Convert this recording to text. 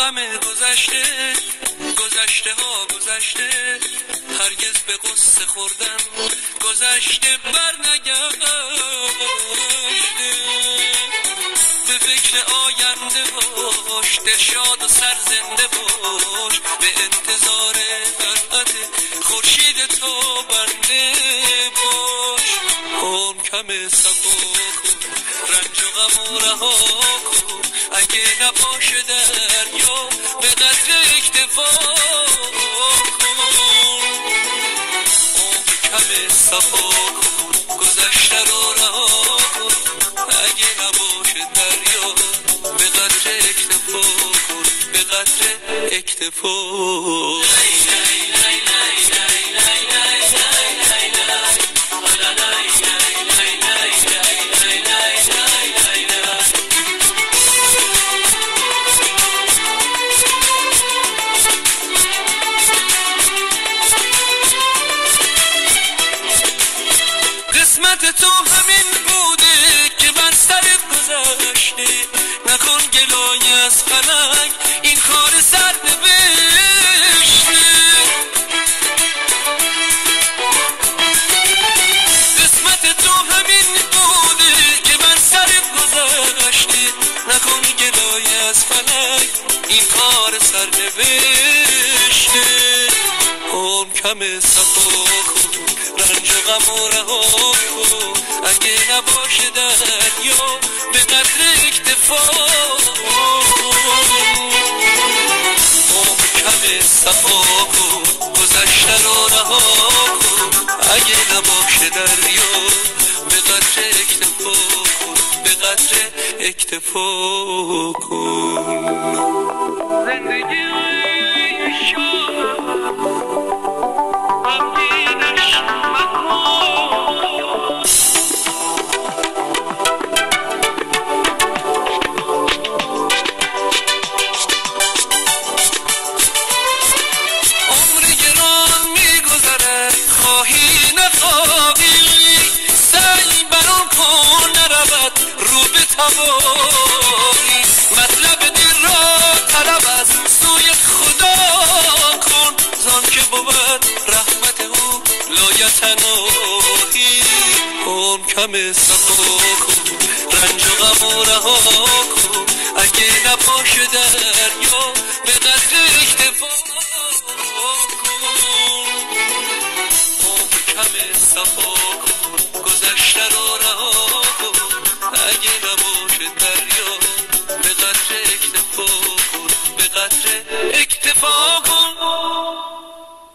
غم گذشته، گذشته ها گذشته، هرگز به قصه خوردم گذشته بر نگشته. به فکر آینده باش، دلشاد و سرزنده باش، به انتظار فرقت خورشید تو بنده باش. عمر کم صفا کن، رنج و غم و رها کن، اگه نباشه دریا به قدر اکتفا کن. عمر کم صفا کن، گذشته رو رها کن، اگه نباشه دریا به قدر اکتفا کن، به قدر اکتفا. قسمت تو همین بوده که بر سر گذشته، نکن گلای از فلک این کار سر نوشته. قسمت تو همین بوده که بر سر گذشته، نکن گلای از فلک این کار سر نوشته. عمر کم صفا کن، رنج و غم و رها کن، اگه نباشه دریا به قدر اکتفا. عمر کم صفا کن، گذشته رو رها کن، اگه نباشه دریا به قدر اکتفا کن، به قدر اکتفا کن. زندگی مطلب دل را طلب از سوی خدا کن، زان که بود رحمت او لایتناهی. عمر کم صفا کن، رنج و غم و رها کن، اگه نباشه دریا به قدر اکتفا.